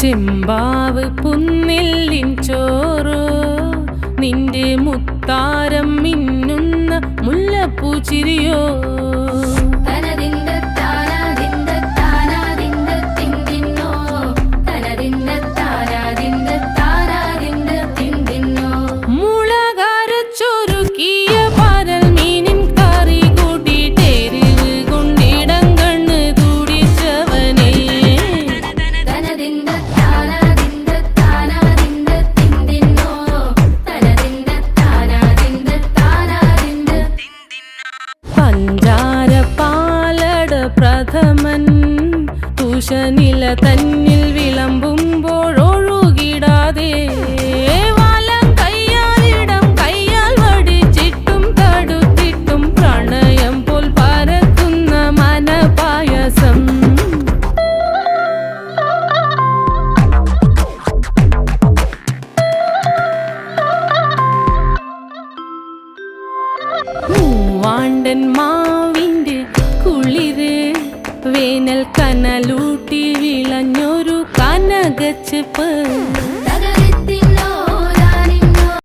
ചെമ്പാവ് പുന്നെല്ലിൻ ചോറോ നിന്റെ മുത്താരം മിന്നുന്ന മുല്ലപ്പൂച്ചിരിയോ പ്രഥമൻ തുഷനില തന്നിൽ വിളമ്പുമ്പോഴൊഴുകിടാതെ വലം കയ്യാലിടം കയ്യാൽ വടിച്ചിട്ടും തടുത്തിട്ടും പ്രണയം പോൽ പരക്കുന്ന മനപായസം മൂവാണ്ടൻ മാവിൻ്റെ കുളിര് വേനൽ കനലൂട്ടി വിളഞ്ഞൊരു കനകച്ചെപ്പ്